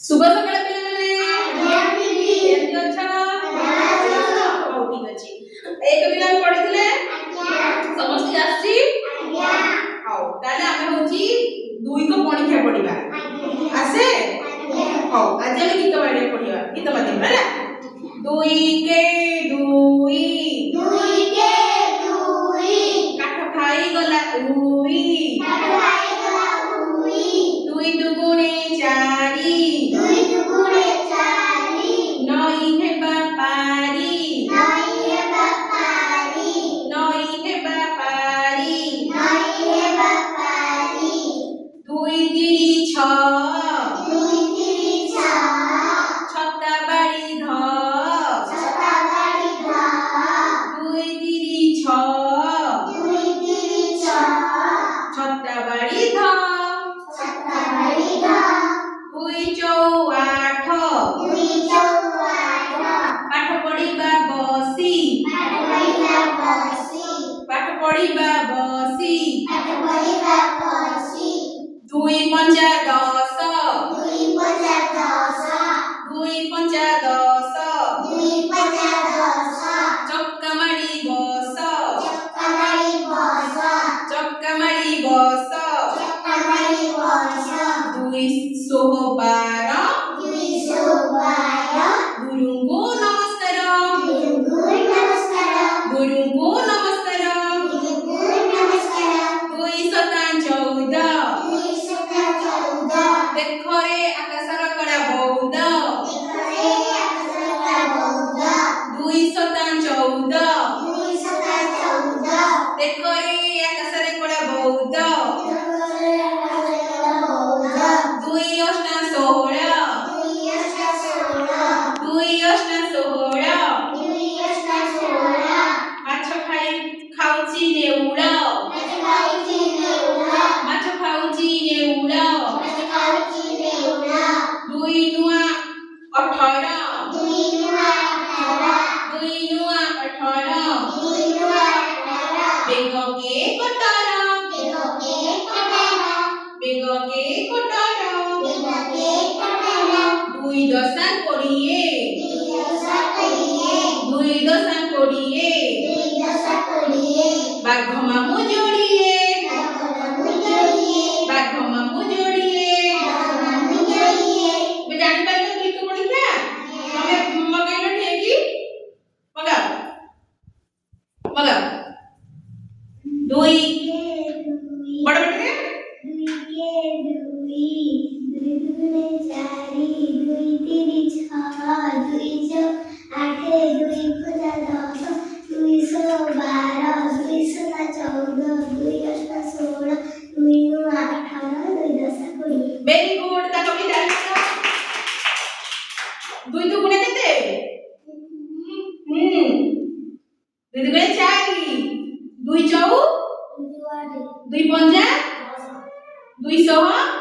शुभ सकाळ पिलाମାନେ କେମିତି ଅଛ? ହଉ ଠିକ ଅଛି। ଏକ ଦିନ ଆମେ ପଢିଥିଲେ ସମସ୍ତେ ଆସିଛି ହଉ ତାହେଲେ ଆମେ ହଉଛି 2 କୁ ପଣିଖିଆ ପଢିବା ଆସେ ହଉ ଆଜି ଆମେ ଗୀତ ବାଡ଼ିଆ ପଢିବା ଗୀତ ବାଡ଼ିବା ହେଲା 2 के 2 କାଠ ଖାଇ ଗଲା ଉଇ 2 ଦୁଗୁଣେ 4 ନଈ ହେବା ପାରି ନଈ ହେବା ପାରି 2 3 6 ଛତା ବାଡ଼ି ଧ 2 3 6 ଛତା ବାଡ଼ି ଧ 2 4 8 ପାଠ ପଢିବା ବସି ପାଠ ପଢିବା ବସି 2 5 10 2 5 10 ଚକ୍କା ମାଡ଼ି ବସ ଚକ୍କା ମାଡ଼ି ବସ 2 ଷୋହ 12 ଗୁରୁଙ୍କୁ ନମସ୍କାର ଗୁରୁଙ୍କୁ ନମସ୍କାର 2 7 14 ଦେଖରେ ଆକାଶର କଳା ବଉଦ 2 7 14 ଦେଖରେ ଆକାଶରେ କଳା ବଉଦ 2 8 16 2 8 16 ମାଛ ଖାଉଛି ନେଉଳ ମାଛ ଖାଉଛି ନେଉଳ 2 ନୂଆ 18 2 ନୂଆ 18 ବେଗ କେ କଟର ବେଗ କେ କଟର 2 10 20 2 10 20 ବାଘ ମାମୁଁ ଯୋଡ଼ିଏ ବାଘ ମାମୁଁ ଯୋଡ଼ିଏ ଏବେ ଜାଣିପାରିଲ ଗୀତ ପଢିବା ତମେ ମଗାଇଲ ଠିକି ମଗାଅ ମଗାଅ 2 ବଡ଼ ବେଟରେ 2 वेरी गुड ताको भी डाल 2 दुगुणे केते 2 दुगुणे 4 2 4 2 5 200